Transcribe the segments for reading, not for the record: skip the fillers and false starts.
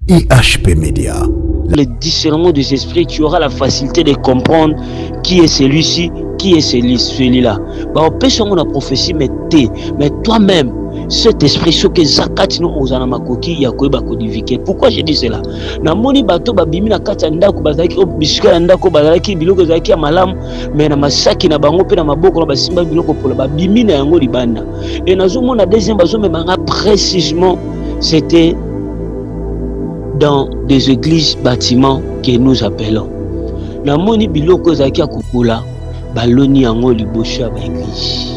IHP Média. Le discernement des esprits, tu auras la facilité de comprendre qui est celui-ci, qui est celui-là. On peut sur la prophétie, mais toi-même, cet esprit, ce que Zakati no ozana makoki ya koeba codifié. Pourquoi je dis cela? Na moni bato babimi na kata ndako bazaki obisika ndako bazaki biloko zaki ya malamu, mais na masaki na bango pe na maboko na basimba biloko pola babimi na yango libanda. Et nazomo na deuxième bazo me manga précisément c'était dans des églises bâtiments que nous appelons. Na moni biloko zaki ya kopola baloni yango liboso ya ba église.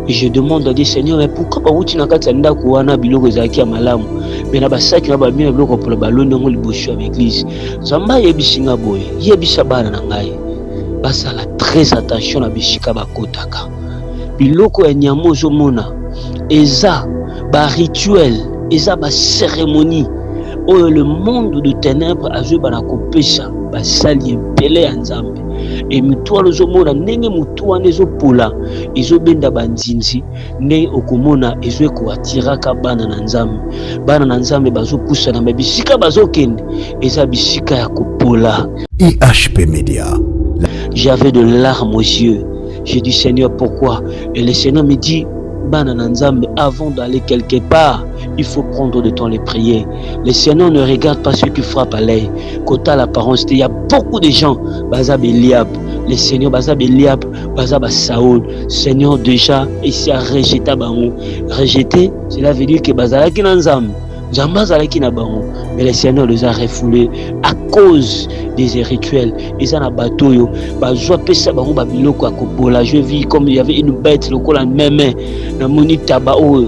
Et je demande à Dieu, Seigneur, mais pourquoi pas vous n'avez pas de wana biloko zaki ya malamu, mais na basaki na babina biloko pour baloni yango liboso ya l'église. Zamba yebisinga boye, yebisa bana na ngai. Basala très attention na bishika bakotaka. Biloko ya nyamo zomona, eza ba rituel, eza ba cérémonie. Oh, le monde de ténèbres a joué bana kopesa, basali belé nzambe. Et mitwalo zomona ndenge mutwane zopola ezobenda banzinzi ne okomona ezwe ko atiraka bana na nzambe bazopusa na bisika bazokende eza bisika ya kopola. IHP Média. J'avais de larmes aux yeux. J'ai dit Seigneur, pourquoi? Et le Seigneur me dit bana na nzambe, avant d'aller quelque part, il faut prendre le temps de prier. Le Seigneur ne regarde pas ceux qui frappent à l'œil. Quant à l'apparence, il y a beaucoup de gens, Bazab Eliab, le Seigneur Bazab Eliab, Bazab Saoul, Seigneur déjà ici a rejeté Bango. Rejeté, cela veut dire que Bazalaki Nanzam, Zambazalaki Nabango, mais le Seigneur les a refoulés à cause des rituels. Ils ont un bateau, Bazwa Pesa Bango Babiloko Akopola. Je vis comme il y avait une bête, le col en même main, la monite Tabao.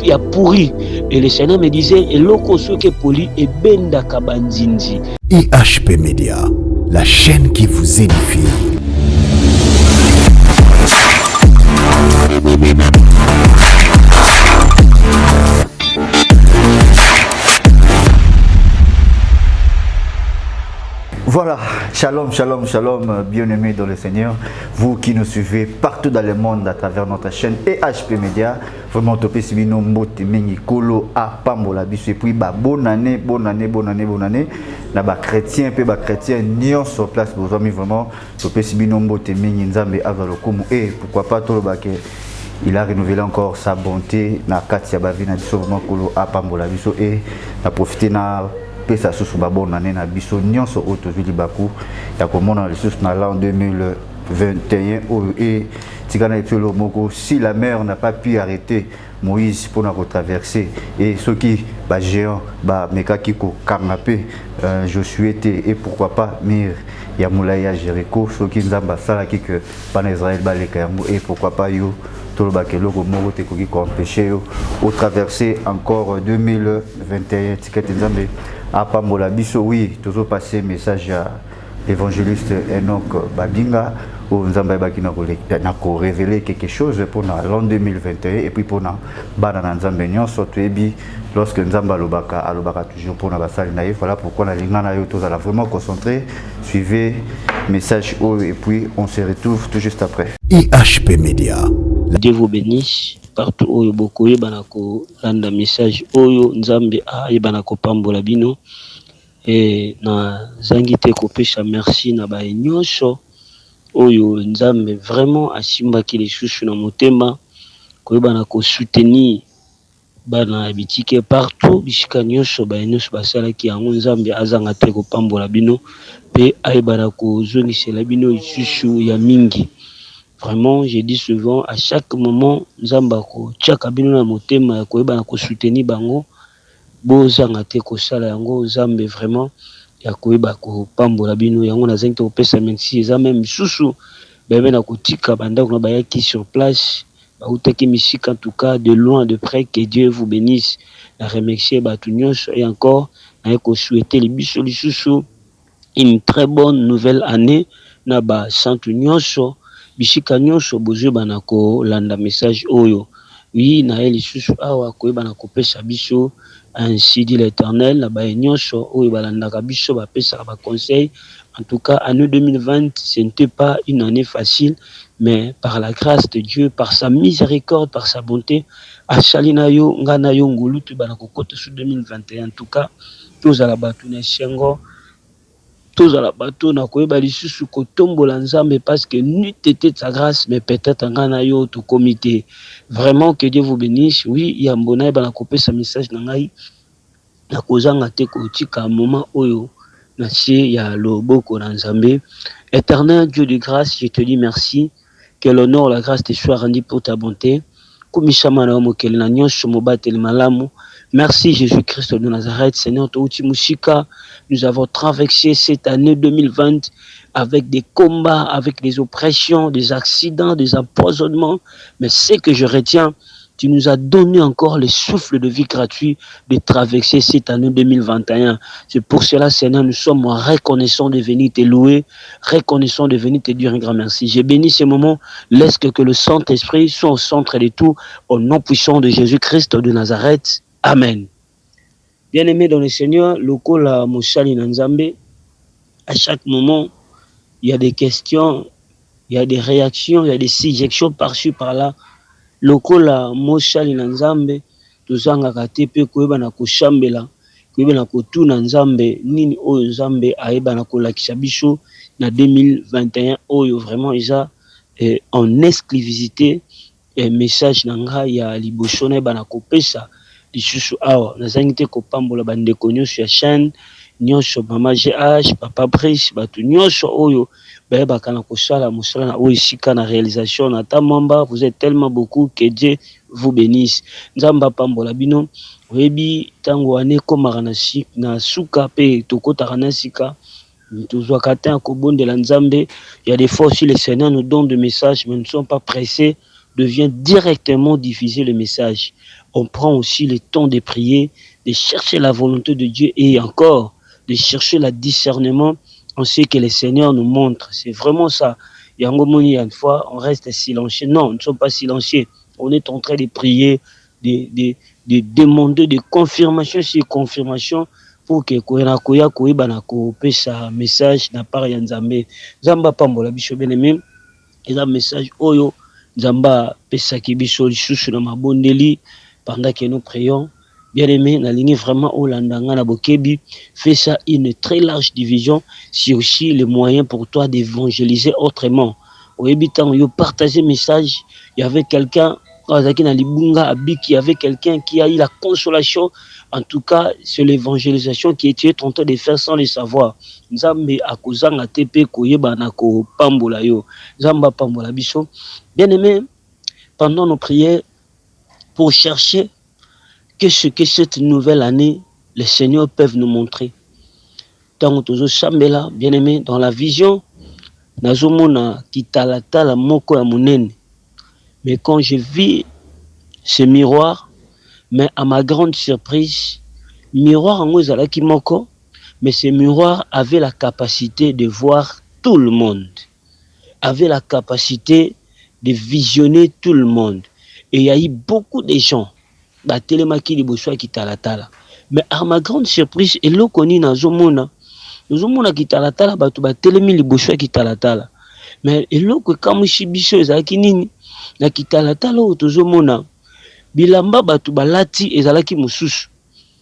Il a pourri. Et le Seigneur me disait, et loko soke poli et benda kabandinzi. IHP Média, la chaîne qui vous édifie. Voilà, shalom, shalom, shalom, bien-aimés dans le Seigneur, vous qui nous suivez partout dans le monde à travers notre chaîne IHP Média, vraiment topé si bino mbote mingi kolo a pambola biso et puis bonne année, na ba chrétien pe ba chrétien nion sur place vos amis vraiment topé si bino mbote mingi nzambe avalokumu et pourquoi pas tolo ba que il a renouvelé encore sa bonté na katia ba vina biso vraiment kolo a pambola biso et na profiter na pesa susu ba bonne année na biso nyonso auto vili baku ya komona les na l'an 2021 et tigana etelo moko si la mer n'a pas pu arrêter Moïse pour nous traverser et ceux qui ba géant ba mekaki ko kangapé Josué et pourquoi pas Mir ya moulaya Jéricho ceux qui nzamba sala ki que pan Israël ba le kayango et pourquoi pas yo toloba ke loko moko te koki ko empêcher yo au traverser encore 2021 tikete nzambe apambola biso oui toujours passer message à l'évangéliste Enoch Badinga où nzambe baki na ko révéler quelque chose pour l'an 2021 et puis pour na bana nzambe nyonso toyebi lorsque nzambe alobaka toujours pour na basali na voilà pourquoi na linga na yo tozala vraiment concentré suivez message et puis on se retrouve tout juste après. IHP Média. Dieu vous bénisse partout oyo bokoye banako landa message oyo nzambe banako pambola bino et na zangite kopesha merci na ba nyonso oyo nzambe vraiment asimbaki les chouchou na motema koye banako soutenir bana bitike partout bisika nyonso ba nyonso basalaki yango nzambe azanga te kopambola bino pe banako zongisela bino chouchou ya mingi. Vraiment, je dis souvent, à chaque moment, Nzambako, tchaka bino na motema, koyeba na ko soutenir bango, bozanga te ko sala yango, Nzambe vraiment, ya koyeba ko pambola bino, yango na zengi te kopesa merci, eza même susu, bebe na kotika bandako na bayaki sur place, bautaki misika en tout cas, de loin, de près, que Dieu vous bénisse, na remercier batu nyonso, et encore, na ko souhaiter les biso lisusu, une très bonne nouvelle année, na ba santu nyonso, bisika nyonso bozo banako landa message oyo oui na eli susu awa koyeba na kopesa biso ainsi dit l'Éternel na ba nyonso oyo balandaka biso bapesa ba conseil. En tout cas année 2020 ce n'était pas une année facile mais par la grâce de Dieu, par sa miséricorde, par sa bonté, Achalina yo, ngana yo ngulu, tu banakokota sous 2021. En tout cas, tous à la batu na shengo, tous à la bateau na koyeba lisusu kotombola nzambe parce que n'eût été de sa grâce, mais peut-être ngana yo to comité. Vraiment que Dieu vous bénisse. Oui, yambona bana kopé sa message na ngai na kozanga te kotika moment oyo na sie ya loboko na nzambe. Éternel Dieu de grâce, je te dis merci. Que l'honneur, la grâce te soit rendue pour ta bonté. Merci Jésus-Christ de Nazareth, Seigneur Touti Moussika. Nous avons traversé cette année 2020 avec des combats, avec des oppressions, des accidents, des empoisonnements. Mais ce que je retiens, tu nous as donné encore le souffle de vie gratuit de traverser cette année 2021. C'est pour cela, Seigneur, nous sommes reconnaissants de venir te louer, reconnaissants de venir te dire un grand merci. J'ai béni ces moments. Laisse que le Saint-Esprit soit au centre de tout, au nom puissant de Jésus-Christ de Nazareth. Amen. Bien-aimés dans le Seigneur, lokola Moussali Nanzambe, à chaque moment, il y a des questions, il y a des réactions, il y a des suggestions par-ci, par-là. Lokola Moussali Nanzambe, tozangaka te pe koyeba na koshambela, koyeba na kotuna Nzambe, nini oyo Nzambe ayeba na kolakisa biso na 2021 oyo vraiment isa en exclusivité message nanga ya liboso na bana kopesa lisusu awa nazangi te kopambola bandeko nyonso ya chaîne nyonso mama GH papa Brice batu nyonso oyo bayebaka na kosala mosala na oyo esika na réalisation na tamamba. Vous êtes tellement beaucoup, que Dieu vous bénisse. Nzamba pambola bino oyebi tango ane komaka na suka pe tokotaka na sika tozwaka te kobondela Nzambe. Il y a des fois aussi le Seigneur nous donne des messages, mais nous ne sommes pas pressés de venir directement diffuser le message. On prend aussi le temps de prier, de chercher la volonté de Dieu et encore de chercher le discernement en ce que le Seigneur nous montre. C'est vraiment ça. Yango moni, une fois, on reste silencieux. Non, nous ne sommes pas silencieux. On est en train de prier, de demander des confirmations sur confirmation pour que koyana koya koyeba na kopesa message na part ya Nzambe. Nzamba pambola biso bien-aimé. Et un message oyo Nzamba pesa ki biso lisusu na mabondeli pendant que nous prions. Bien-aimé, na ligne vraiment Olandanga na Bokebi, fais ça une très large division. C'est aussi le moyen pour toi d'évangéliser autrement. Au habitant, yo partager message, il y avait quelqu'un, il y avait quelqu'un qui a eu la consolation. En tout cas, c'est l'évangélisation qui est en train de faire sans le savoir. Nzambe akozanga tepe koyeba na ko pambola yo. Nzamba pambola biso. Bien-aimé, pendant nos prières, pour chercher que ce que cette nouvelle année, le Seigneur peut nous montrer. Tant que nous sommes là, bien-aimé, dans la vision, nazomona kitalatala moko ya munene. Mais quand je vis ce miroir, mais à ma grande surprise, miroir en ezalaki moko, mais ce miroir avait la capacité de voir tout le monde, avait la capacité de visionner tout le monde. Et il y a eu beaucoup de gens batelemaki liboso ya kitalatala. Mais à ma grande surprise, eloko nini nazomona kitalatala bato batelemi liboso ya kitalatala. Mais eloko ekamwisi biso ezalaki nini na kitalatala oyo tozomona bilamba bato balati ezalaki mosusu.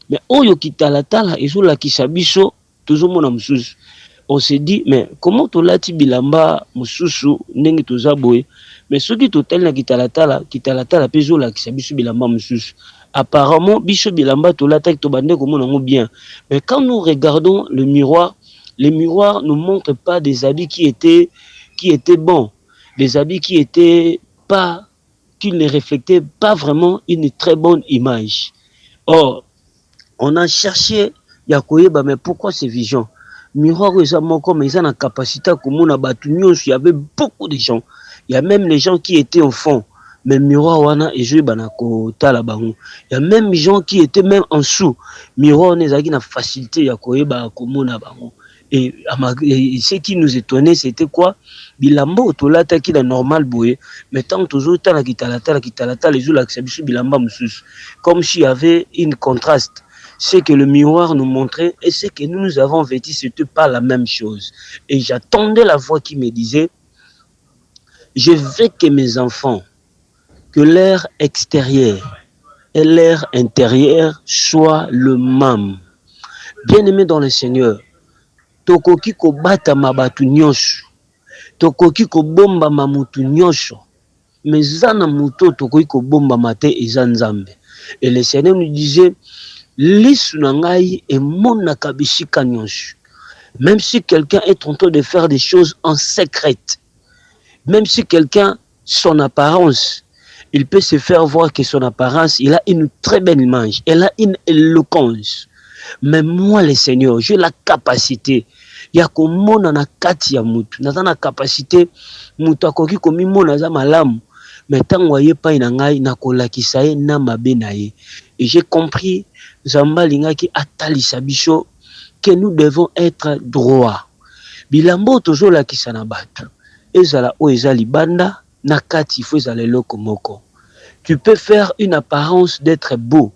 Mais oyo kitalatala ezolakisa biso tozomona mosusu. On se dit, mais comment tolati bilamba mosusu ndenge toza boye? Mais soki totali na kitalatala pe ezolakisa biso bilamba mosusu. Apparemment, biso bilamba tolata to bande komona ngo bien. Mais quand nous regardons le miroir ne montre pas des habits qui étaient bons, des habits qui ne reflétaient pas vraiment une très bonne image. Or, on a cherché Yakoyeba, mais pourquoi ces visions? Miroir mais ils ont la capacité à komona batu nyonso. Il y avait beaucoup de gens. Il y a même les gens qui étaient au fond. Mais miroir wana ezui banako tala bango. Il y a même des gens qui étaient même en dessous. Miroir nezaki na facilité ya koyeba komona bango. Et ce qui nous étonnait, c'était quoi? Bilamba otolata ki la normal boye, mais tant toujours tala kitalata les oula biso bilamba mususu. Comme s'il y avait une contraste. Ce que le miroir nous montrait et ce que nous avons vêtu, c'était pas la même chose. Et j'attendais la voix qui me disait Je veux que mes enfants, que l'air extérieur et l'air intérieur soient le même. Bien-aimés dans le Seigneur, tokoki kobata mabatu nyonso, tokoki kobomba mamutu nyonso, mais zana muto tokoki kobomba mate eza Nzambe. Et le Seigneur nous disait, lisu na ngai emonaka bisika nyonso. Même si quelqu'un est en train de faire des choses en secret, même si quelqu'un, son apparence, il peut se faire voir que son apparence, il a une très belle image, elle a une éloquence. Mais moi, le Seigneur, j'ai la capacité. Ya komona na kati ya mutu. Naza na capacité, mutu akoki komimona za malamu. Mais tango aye pa ina ngai na kolakisa ye na mabe na ye. Et j'ai compris, Zamba lingaki atalisa biso, que nous devons être droits. Bilambo tozo lakisa na batu. Ezala o ezali banda, na kati fo ezala eloko moko. Tu peux faire une apparence d'être beau,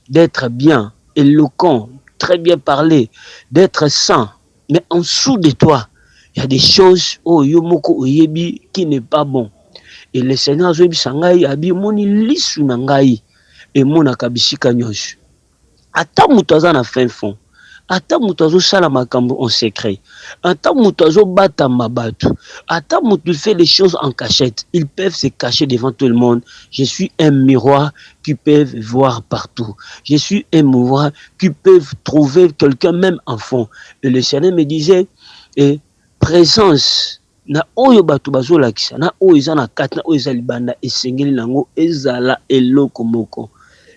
d'être bien, éloquent, très bien parlé, d'être saint. Mais en dessous de toi, il y a des choses yomoko oyebi qui n'est pas bon. Et le Seigneur zoyebi sangai abi moni lisu na ngai et mona kabisika nyonso. Ata mutu aza na fin fond. Ata mutu azosala makambo en secret. Ata mutu azobata mabatu. Ata mutu fait les choses en cachette. Ils peuvent se cacher devant tout le monde. Je suis un miroir qui peuvent voir partout. Je suis un miroir qui peuvent trouver quelqu'un même en fond. Et le Seigneur me disait, présence na oyo batu bazolakisa na oyo eza na kati na oyo eza libanda esengeli nango ezala eloko moko.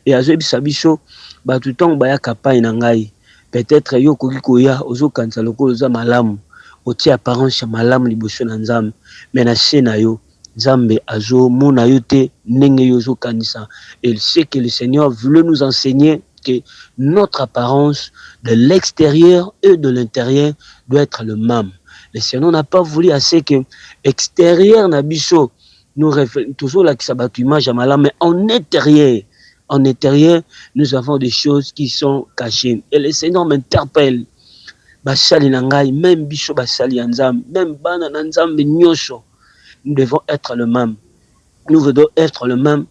Et azobisa biso batu ntango bayaka pai na ngai, peut-être yo koki koya ozokanisa lokolo oza malamu, otia apparence ya malamu liboso na Nzambe, mais na se na yo Nzambe azomona yo te ndenge yo ozokanisa. Et c'est que le Seigneur voulait nous enseigner que notre apparence de l'extérieur et de l'intérieur doit être le même. Le Seigneur n'a pas voulu assez que extérieur na biso nous toujours la kisabatu image à malamu, mais en intérieur, nous avons des choses qui sont cachées. Et le Seigneur m'interpelle. Basali nangai, même biso basali anzam, même bana nanzam nyosho. Nous devons être le même. Nous devons être le même.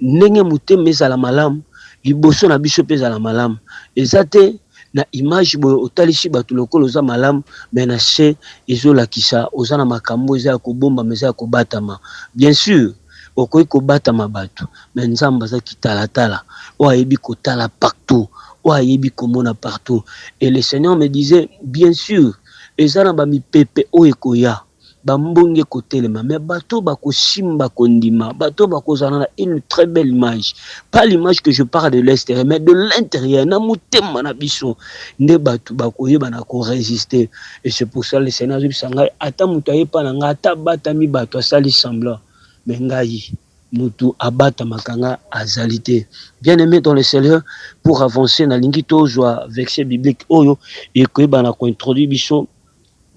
Nenge mute mezala malam, liboso na biso pezala malam. Ezate na image boyo otalishi batu lokolo za malam, mais na se ezola kisa ozana makambo eza kobomba meza kobatama. Bien sûr, okoki kobatama batu, mais Nzambe aza kitala o ayebi kotala partout, o ayebi komona partout. Et le Seigneur me disait, bien sûr, ezana ba mipepe o ekoya bambonge kotelema, mais bato bako simba kondima, bato bako zana une très belle image, pas l'image que je parle de l'extérieur, mais de l'intérieur. Na mutema na biso nde bato bako yeba na ko résister. Et c'est pour ça le Seigneur dit sanga ata mutaye pa na nga ata bata mi bato sali semblant, mais ngai mutu abata makanga azalité. Bien-aimé dans le Seigneur, pour avancer na lingito joa verset biblique oyo et ko yeba na ko introduire biso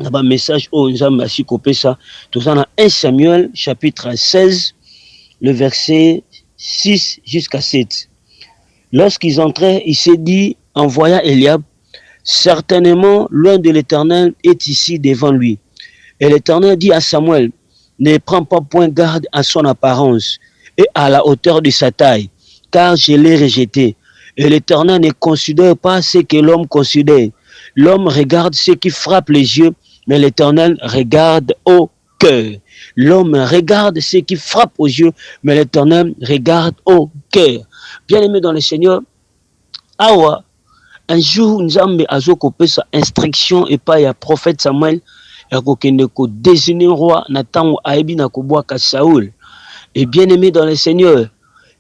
un message au Nzambe asi kopesa tozana 1 Samuel chapitre 16 le verset 6 jusqu'à 7. Lorsqu'ils entraient, il s'est dit en voyant Eliab, certainement loin de l'Éternel est ici devant lui. Et l'Éternel dit à Samuel, ne prends pas point garde à son apparence et à la hauteur de sa taille, car je l'ai rejeté. Et l'Éternel ne considère pas ce que l'homme considère. L'homme regarde ce qui frappe les yeux, mais l'Éternel regarde au cœur. L'homme regarde ce qui frappe aux yeux, mais l'Éternel regarde au cœur. Bien-aimé dans le Seigneur, awa, un jour, Nzambe azokopé sa instruction et pas ya prophète Samuel, ya kokende ko désigner roi na tango aibi na kobwaka Saoul. Et bien-aimé dans le Seigneur,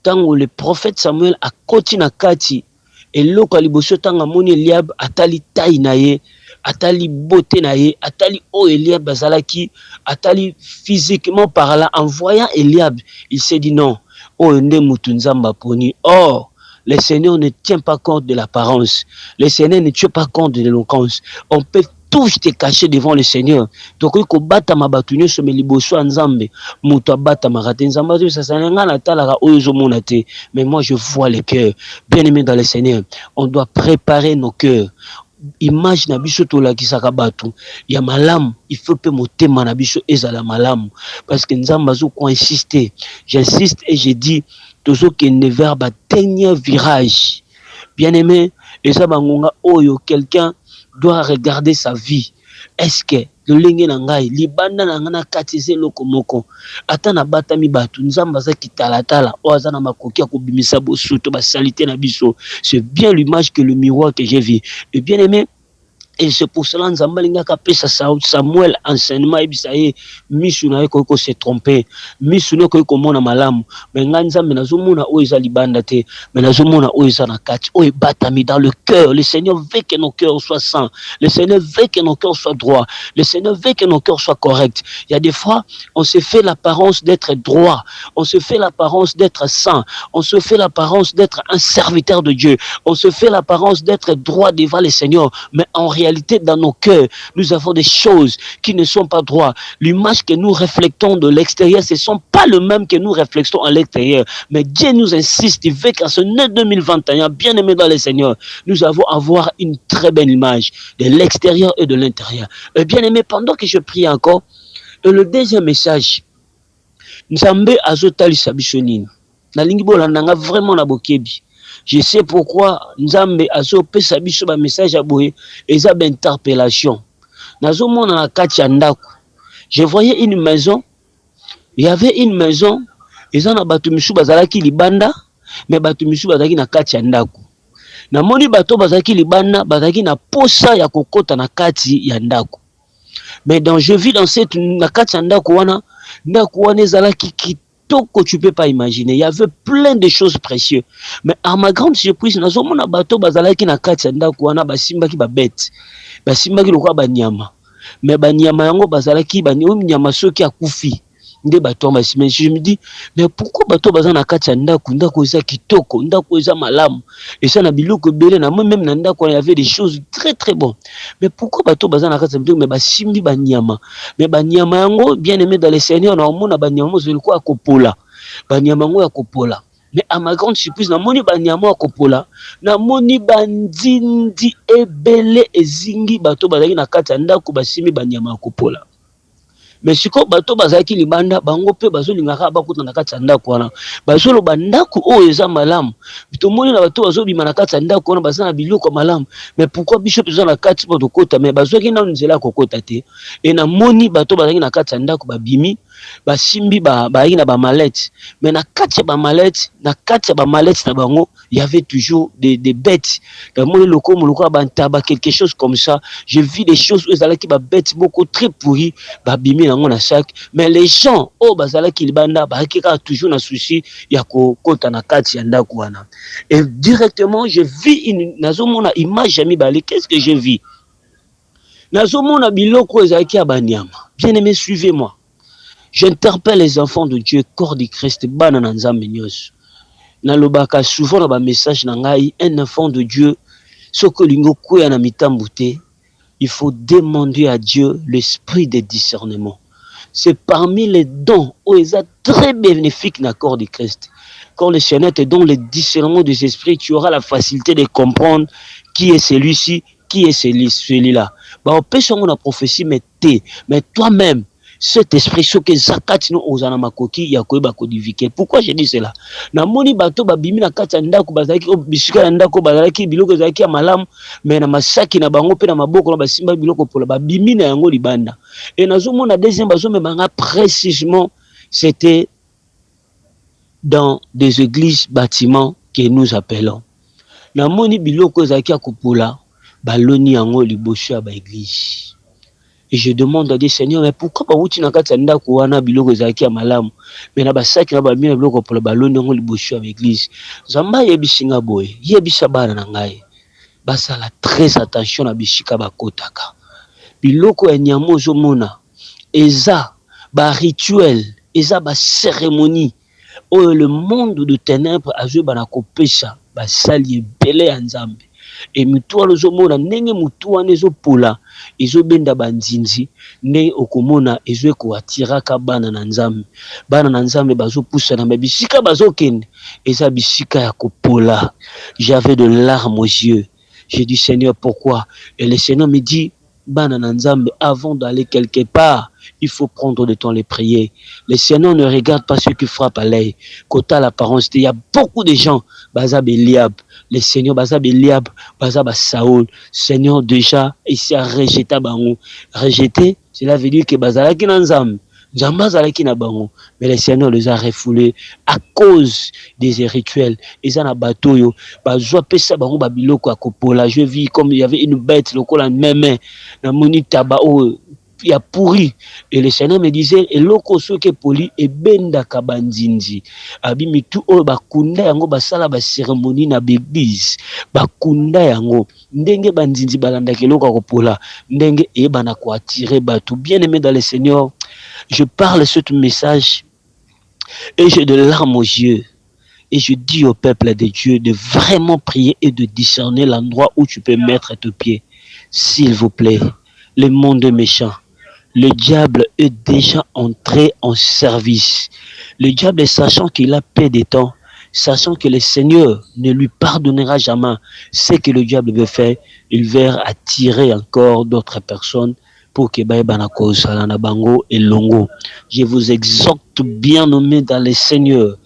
tango le prophète Samuel a koti na kati, et loko liboso tango moni Eliab atali taille na ye, atali beauté na ye, atali o Eliab bazalaki, atali physiquement parlant, en voyant Eliab, il s'est dit non, oh nde mutu Nzamba poni. Or, le Seigneur ne tient pas compte de l'apparence, le Seigneur ne tient pas compte de l'éloquence. On peut tous te cacher devant le Seigneur. Donc, il faut battre ma batugne sur mes liboso en Nzambe, mutu battre ma rate Nzamba, ça s'enlève à talaka oyo monate. Mais moi, je vois le cœur. Bien aimé dans le Seigneur, on doit préparer nos cœurs. image na biso tolakisaka bato ya malamu, il faut pe motema na biso ezala malamu, parce que nzambe azoko insister. J'insiste et je dis toujours que ne vers ba dernier virage. Bien aimé, et ça bangonga oyo quelqu'un doit regarder sa vie. Est-ce que lolenge na ngai libanda na ngana katize loko moko ata na batami batu nzamba za kitalatala o azana makoki akobimisa bosuto ba salité na biso, c'est bien l'image que le miroir que j'ai vu. Et bien aimé, et c'est pour cela nzamba linga kapesa Samuel enseignement ebisaye misu na ko se tromper, misu na ko mona malamu, mais nzambe nazomona o eza libanda te, mais nazomona o eza na kati o ebatami dans le cœur. Le Seigneur veut que nos cœurs soient saints, le Seigneur veut que nos cœurs soient droits, le Seigneur veut que nos cœurs soient corrects. Il y a des fois on se fait l'apparence d'être droit, on se fait l'apparence d'être saint, on se fait l'apparence d'être un serviteur de Dieu, on se fait l'apparence d'être droit devant le Seigneur, mais en réalité dans nos cœurs, nous avons des choses qui ne sont pas droites. L'image que nous reflétons de l'extérieur, ce ne sont pas le même que nous reflétons à l'extérieur. Mais Dieu nous insiste, il veut qu'en ce 2021, bien aimé dans le Seigneur, nous allons avoir une très belle image de l'extérieur et de l'intérieur. Bien aimé, pendant que je prie encore, le deuxième message, Nzambe azotalisa biso nini. Nalingi bolandanga vraiment na bokebi. Je sais pourquoi Nzambe azopesa biso ba message ya boye eza ba interpellation. Nazomona na kati ya ndako. Je voyais une maison. Il y avait une maison, eza na batu misu bazalaki libanda, mais batu misu bazalaki na kati ya ndako. Na moni bato bazalaki libanda, bazalaki na posa ya kokota na kati ya ndako. Mais donc je vis dans cette na kati ya ndako wana ezalaki que tu peux pas imaginer. Il y avait plein de choses précieuses. Mais à ma grande surprise, nous avons un bateau bazalaki na kati ya ndako wana basimbaki ba bête. Basimbaki lokwa ba nyama. Mais ba nyama yango bazalaki ba nyama soki akufi. Nde bato basimba. Je me dis mais pourquoi bato bazana na kati ya ndako eza kitoko, ndako eza malamu. Et ça na biloko belé na même na ndako il y avait des choses très très bonnes. Mais pourquoi bato bazana na kati ya ndako mais basimbi ba nyama. Mais ba nyama yango bien aimé dans le Seigneur na omona ba nyama zolikuwa akopola. Ba nyama yango ya kopola. Mais à ma grande surprise, na moni ba nyama ya kopola, na moni bandindi ebele ezingi bato bazaki na kati ya ndako basimbi ba nyama ya kopola. Mais siko bato bazaki libanda bango pe bazolingaka bakuta na kati ya ndako wana bazolo bandako o eza malamu bitomoni na bato bazobima na kati ya ndako wana bazana biloko malamu. Mais pourquoi bishop eza na kati po kokota mais bazoki na nzela kokota te et na moni bato bazaki na kati ya ndako babimi basimbi bayi na ba mallette. Mais na kati ya ba mallette na bango il y avait toujours des bêtes. Dans mon loko bantaba quelque chose comme ça. Je vis des choses où ezalaki ba bêtes beaucoup très pourries babimi nango na sac. Mais les gens oh bazalaki libanda bakika toujours na souci ya kokota na kati ya ndako wana. Et directement je vis une nazomona image ami bali. Qu'est-ce que je vis? Nazomona biloko ezalaki ya banyama. Bien aimé, suivez-moi. J'interpelle les enfants de Dieu, corps de Christ, bana na nzambe nyos. Nalobaka souvent na ba message na ngai, un enfant de Dieu, soko lingo kuya na mitambu te, il faut demander à Dieu l'esprit de discernement. C'est parmi les dons où ils sont très bénéfiques na corps de Christ. Quand le Seigneur te donne le discernement des esprits, tu auras la facilité de comprendre qui est celui-ci, qui est celui-là. Bah on peut sur la prophétie mais toi-même cet esprit ce que zakati no ozana makoki ya koyeba kodivike. Pourquoi je dis cela? Na moni bato babimi na kati ya ndako bazalaki bisika ya ndako bazalaki biloko ezalaki ya malamu mais na masaki na bango pe na maboko na basimba biloko pola babimi na yango libanda. Et nazomona deuxième bazomemanga précisément c'était dans des églises bâtiments que nous appelons. Na moni biloko ezalaki ya kopola baloni yango liboso ya ba église. Et je demande à Dieu, Seigneur, mais pourquoi pas wuti na kati ya ndako wana biloko ezalaki ya malamu mais na basaki na bamina biloko pola baloni yango liboso ya église. Nzamba yebisinga boye, yebisa bana na ngai. Basala très attention na bishika bakotaka. Biloko ya nyamo ozomona eza ba rituel, eza ba cérémonie. Oh le monde de ténèbres azwe bana kopesa basali ebele ya Nzambe. Et mutua lozomona ndenge mutua nezopola ezobenda banzinzi ne okomona ezwe ko atiraka bana na Nzambe bazopusa na bisika bazokende eza bisika ya kopola. J'avais de larmes aux yeux, J'ai dit, Seigneur, pourquoi? Et le Seigneur me dit, Banananzambe, avant d'aller quelque part, il faut prendre le temps de prier. Le Seigneur ne regarde pas ceux qui frappent à l'œil. Quant à l'apparence, il y a beaucoup de gens, Bazab Eliab, le Seigneur, Bazab Eliab, Bazab Saoul, Seigneur déjà, ici a rejeté Bango. Rejeté, cela veut dire que Bazalaki Nanzam. Mais le Seigneur les a refoulés à cause des rituels. Ils ont un bateau. Je vis comme il y avait une bête, le col en même, il a pourri. Et le Seigneur me disait, et loko soke poli et benda kabandinzi. Abimi tout o bakunda yango basala ba cérémonie na l'église. Bakunda yango ndenge bandinzi balanda keloko kopola ndenge e bana ko attirer batu. Bien aimé dans le Seigneur, je parle ce message et j'ai de larmes aux yeux. Et je dis au peuple de Dieu de vraiment prier et de discerner l'endroit où tu peux mettre tes pieds. S'il vous plaît, le monde est méchant. Le diable est déjà entré en service. Le diable, sachant qu'il a peu de temps, sachant que le Seigneur ne lui pardonnera jamais ce que le diable veut faire, il veut attirer encore d'autres personnes pour que Banako Salana Bango et Longo. Je vous exhorte bien nommé dans le Seigneur,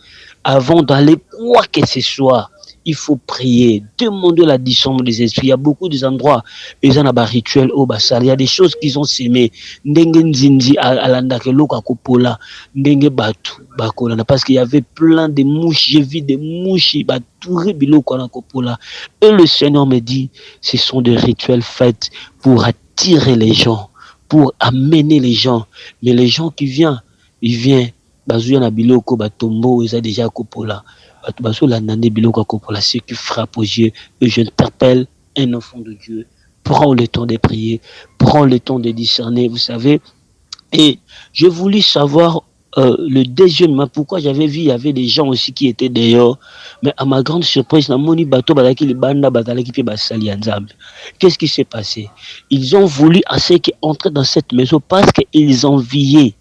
avant d'aller quoi que ce soit, il faut prier, demander la discernment des esprits. Il y a beaucoup d'endroits, ils ont un rituel au Bassal. Il y a des choses qu'ils ont sémées. Parce qu'il y avait plein de mouches. J'ai vu des mouches. Et le Seigneur me dit, ce sont des rituels faits pour attirer les gens, pour amener les gens. Mais les gens qui viennent, ils viennent. Bazouya na biloko batombo ils ont déjà kopola bazo la nande biloko kopola ce qui frappe aux yeux. Et je t'appelle un enfant de Dieu, prends le temps de prier, prends le temps de discerner, vous savez. Et je voulais savoir le déjeuner, pourquoi j'avais vu il y avait des gens aussi qui étaient dehors, mais à ma grande surprise na moni bato balaki li banda batalaki pe basali ya Nzambe. Qu'est-ce qui s'est passé? Ils ont voulu assez qu'ils entrent dans cette maison parce qu'ils enviaient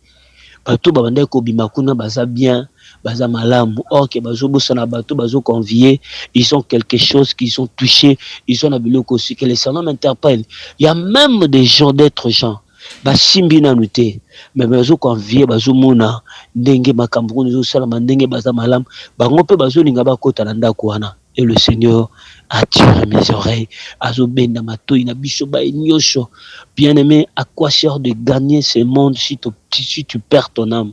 bato babanda ko bimakuna baza bien baza malamu. Or que bazo bosana bato bazo convier, ils ont quelque chose qu'ils ont touché, ils ont la biloko aussi que les Seigneur m'interpelle. Il y a même des gens d'être gens basimbi na nuté mais bazo convier bazo mona ndenge makambo nous sala ndenge baza malamu bango pe bazo linga bakota na ndako wana. Et le Seigneur a tiré mes oreilles. Azobenda matoi na biso ba nyosho. Bien-aimé, à quoi sert de gagner ce monde si tu perds ton âme?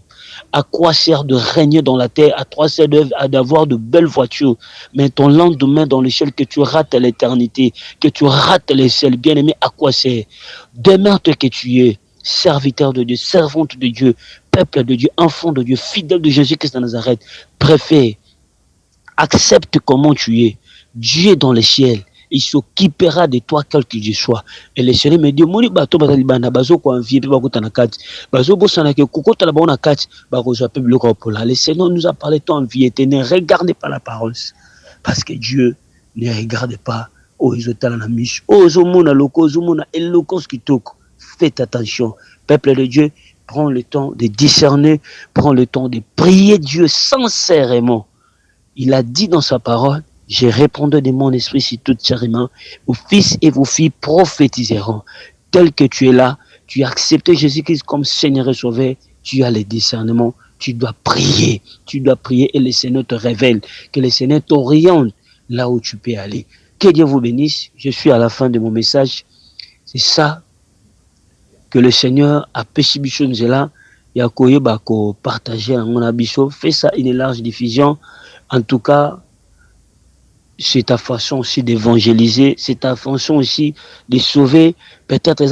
À quoi sert de régner dans la terre? À quoi sert d'avoir de belles voitures, mais ton lendemain dans le ciel, que tu rates l'éternité, que tu rates les ciels? Bien-aimé, à quoi sert? Demeure-toi que tu es serviteur de Dieu, servante de Dieu, peuple de Dieu, enfant de Dieu, fidèle de Jésus-Christ de Nazareth. Préfère, accepte comment tu es. Dieu est dans le ciel. Il s'occupera de toi quel que tu sois. Et le Seigneur me dit, moni bato bazali bana bazo ko envier pe bakota na kati. Bazo bosana ke kokota la bona kati bakozo pe biloko pola. Le Seigneur nous a parlé ton envie, ne regardez pas l'apparence parce que Dieu ne regarde pas au izotala na miche. Oh zomona loko zomona éloquence kitoko. Faites attention, peuple de Dieu, prends le temps de discerner, prends le temps de prier Dieu sincèrement. Il a dit dans sa parole, j'ai répondu de mon esprit si tout chèrement, vos fils et vos filles prophétiseront. Tel que tu es là, tu as accepté Jésus-Christ comme Seigneur et Sauveur, tu as le discernement, tu dois prier et le Seigneur te révèle, que le Seigneur t'oriente là où tu peux aller. Que Dieu vous bénisse, je suis à la fin de mon message. C'est ça que le Seigneur a péché bicho là, il y a ko partager mon abisso, fais ça une large diffusion. En tout cas, c'est ta façon aussi d'évangéliser, c'est ta façon aussi de sauver. Peut-être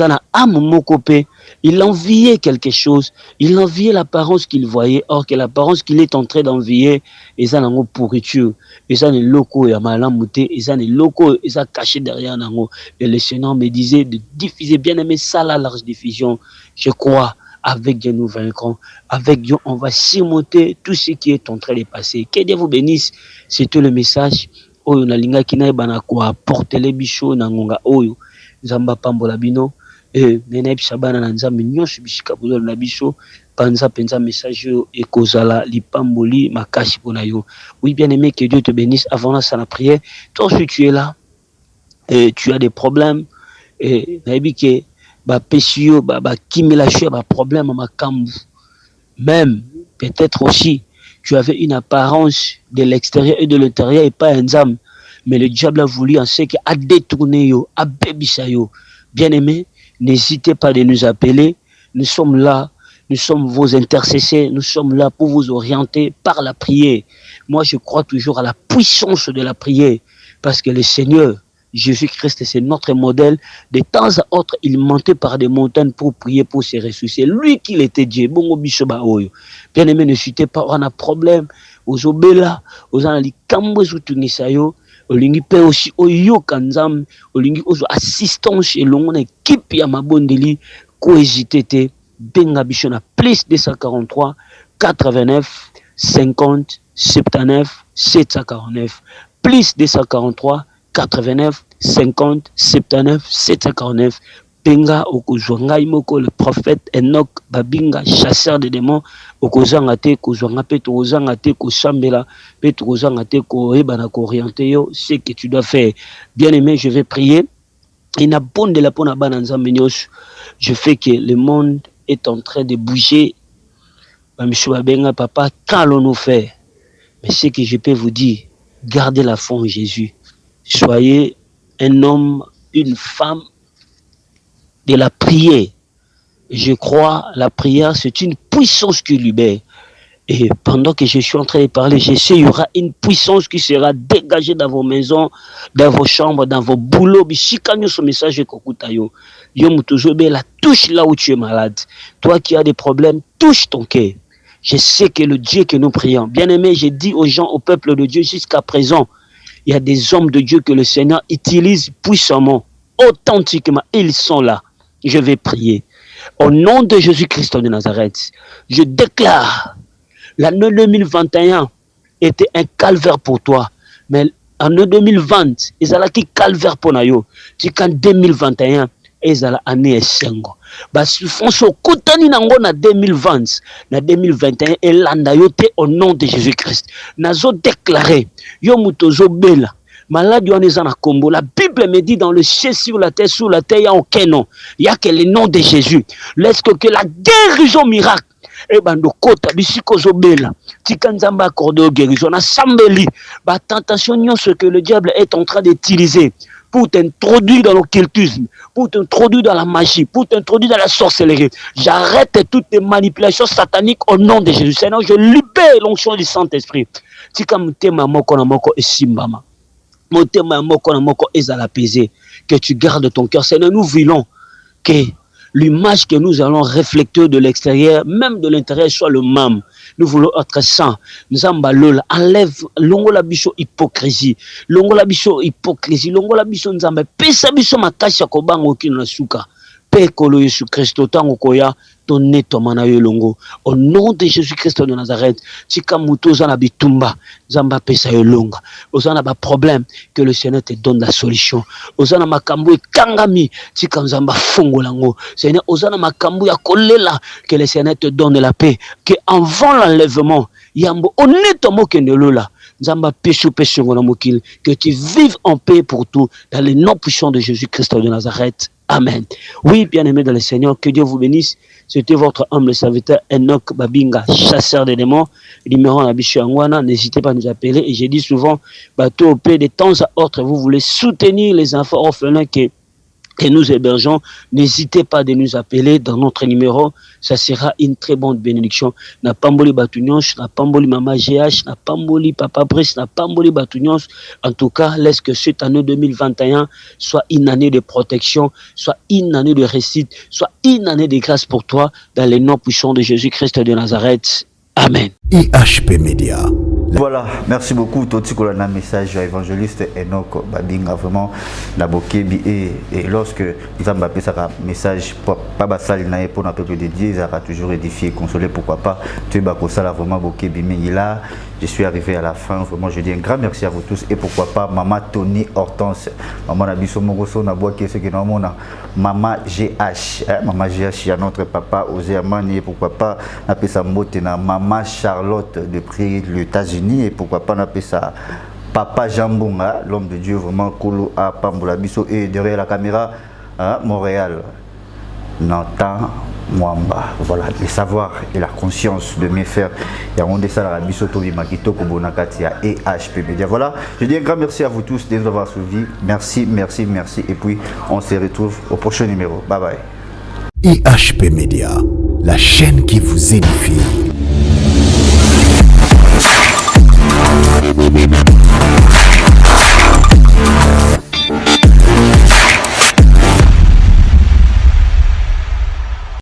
il enviait quelque chose, il enviait l'apparence qu'il voyait, or que l'apparence qu'il est en train d'envier, ils ont une pourriture, ils ont des locaux et malamouté, ils ont des locaux, ils ont caché derrière nango. Et le Seigneur me disait de diffuser, bien aimé, ça la large diffusion. Je crois. Avec Dieu, nous vaincrons. Avec Dieu, on va surmonter tout ce qui est en train de passer. Que Dieu vous bénisse. C'est tout le message. Oyo na linga kina bana ko apporter les bichos na ngonga oyo. Nzamba pambola bino. Nene bisabana na nzambe nyonso bishika bozo na biso. Panza penza message et kozala lipamboli makashi pona yo. Oui, bien aimé, que Dieu te bénisse. Avant ça la prière. Toi, si tu es là, et tu as des problèmes, et que pesio kimilachio problème ma kambu. Même peut-être aussi tu avais une apparence de l'extérieur et de l'intérieur et pas un âme, mais le diable a voulu en ce que a détourné yo, a bébisa yo. Bien aimé, n'hésitez pas de nous appeler, nous sommes là. Nous sommes vos intercesseurs, nous sommes là pour vous orienter par la prière. Moi, je crois toujours à la puissance de la prière, parce que le Seigneur, Jésus-Christ, c'est notre modèle. De temps à autre, il montait par des montagnes pour prier, pour se ressusciter. Lui qui était Dieu. Bien aimé, ne suivez pas, on a problème. Aux obéla, aux analikambo, aux tunisayo, olingi pe aussi oyo kanzam, olingi ozo assistance et l'on équipe ya mabondeli, ko hésiter. Benga Bichona, plus 243 89 50 79 749, plus 243 89 50 79 749. Benga okozwanga imoko le prophète Enoch Babinga, chasseur de démons, okozanga te kozwanga pe tozanga te kosambela pe tozanga te ko ebana ko orienter yo ce que tu dois faire. Bien aimé, je vais prier. Il n'a pas de la pona bananza menyos. Je fais que le monde est en train de bouger. Monsieur Babenga, papa, qu'allons-nous faire? Mais ce que je peux vous dire, gardez la foi en Jésus. Soyez un homme, une femme de la prière. Je crois, la prière, c'est une puissance qui libère. Et pendant que je suis en train de parler, je sais qu'il y aura une puissance qui sera dégagée dans vos maisons, dans vos chambres, dans vos boulots. Si quand ce message est kokutayo, la touche là où tu es malade. Toi qui as des problèmes, touche ton cœur. Je sais que le Dieu que nous prions, bien aimé, j'ai dit aux gens, au peuple de Dieu, jusqu'à présent, il y a des hommes de Dieu que le Seigneur utilise puissamment, authentiquement. Ils sont là. Je vais prier. Au nom de Jésus-Christ de Nazareth, je déclare l'année 2021 était un calvaire pour toi. Mais l'année 2020, ils ont qui calvaire pour nous. Tu qu'en 2021, ils ont année esengo. Parce que François Koutani nango na 2020, na 2021, et l'andayote au nom de Jésus-Christ. Nazo déclaré, yo mutozo bela. Malade na Combo. La Bible me dit dans le ciel, sur la terre, il n'y a aucun nom. Il n'y a que le nom de Jésus. Laisse que la guérison miracle. Et bando kota bisiko zobela tikanzamba accordé guérison na sambeli ba tentation ce que le diable est en train d'utiliser pour t'introduire dans l'occultisme, pour t'introduire dans la magie, pour t'introduire dans la sorcellerie. J'arrête toutes les manipulations sataniques au nom de Jésus. Seigneur, je libère l'onction du Saint-Esprit. Tikamutema moko na moko esimbama. Motema moko na moko ezala pesé. Que tu gardes ton cœur. Seigneur, nous voulons que l'image que nous allons refléter de l'extérieur, même de l'intérieur, soit le même. Nous voulons être saints. Nous allons enlève longola biso hypocrisie. Longola biso hypocrisie. Longola biso nzambe. Pesa biso makasi ya kobango kino na suka. Pekolo Yesu Christo tango koya ton netomana yo longo. Au nom de Jésus-Christ de Nazareth, tika muto zana bitumba, zamba pesa yo longa. Ozana ba problème, que le Seigneur te donne la solution. Ozana makambo kangami, tika zamba fongo lango. Seigneur, ozana makambo ya kolela, que le Seigneur te donne la paix, que avant l'enlèvement, yambo onetomo kendelola. Zamba peshu peshu ngona mokil, que tu vives en paix pour tout dans le nom puissant de Jésus-Christ de Nazareth. Amen. Oui, bien-aimés dans le Seigneur, que Dieu vous bénisse. C'était votre humble serviteur Enoch Babinga, chasseur des démons. Numéro en Abishangwana, n'hésitez pas à nous appeler. Et j'ai dit souvent, bateau au pays de temps à autre, vous voulez soutenir les enfants orphelins que nous hébergeons, n'hésitez pas de nous appeler dans notre numéro, ça sera une très bonne bénédiction. Na pamboli batunions, na pamboli mama GH, na pamboli papa Brice, na pamboli batunions. En tout cas, laisse que cette année 2021 soit une année de protection, soit une année de réussite, soit une année de grâce pour toi, dans les noms puissants de Jésus-Christ de Nazareth. Amen. IHP Media. Voilà, merci beaucoup. Toti Kolana, message à évangéliste Enoch Babinga, vraiment, Nabokebi. Et lorsque nous avons appelé ça message, pas basal pour notre peuple de Dieu, ça va toujours édifier, consoler, pourquoi pas. Tu es bakosala vraiment Bokebi, mais là, je suis arrivé à la fin. Vraiment, je dis un grand merci à vous tous. Et pourquoi pas, Maman Tony Hortense, Maman Nabiso Mogoso, Naboa, qui est ce que nous avons, Maman GH, Maman GH, il y a notre papa Osé Amani, et pourquoi pas, appelé ça Motena, Maman Charlotte de Prix, les États-Unis, et pourquoi pas, on appelle ça Papa Jambunga, l'homme de Dieu, vraiment Kolo à Pambola Bisso, et derrière la caméra, Montréal, Nantan, Mwamba. Voilà, le savoir et la conscience de mes frères. Et on dit ça à Bisso Tobi Makito Kobonakatia et HP Media. Voilà, je dis un grand merci à vous tous de nous avoir suivis. Merci, merci, merci. Et puis, on se retrouve au prochain numéro. Bye bye. IHP Media, la chaîne qui vous édifie.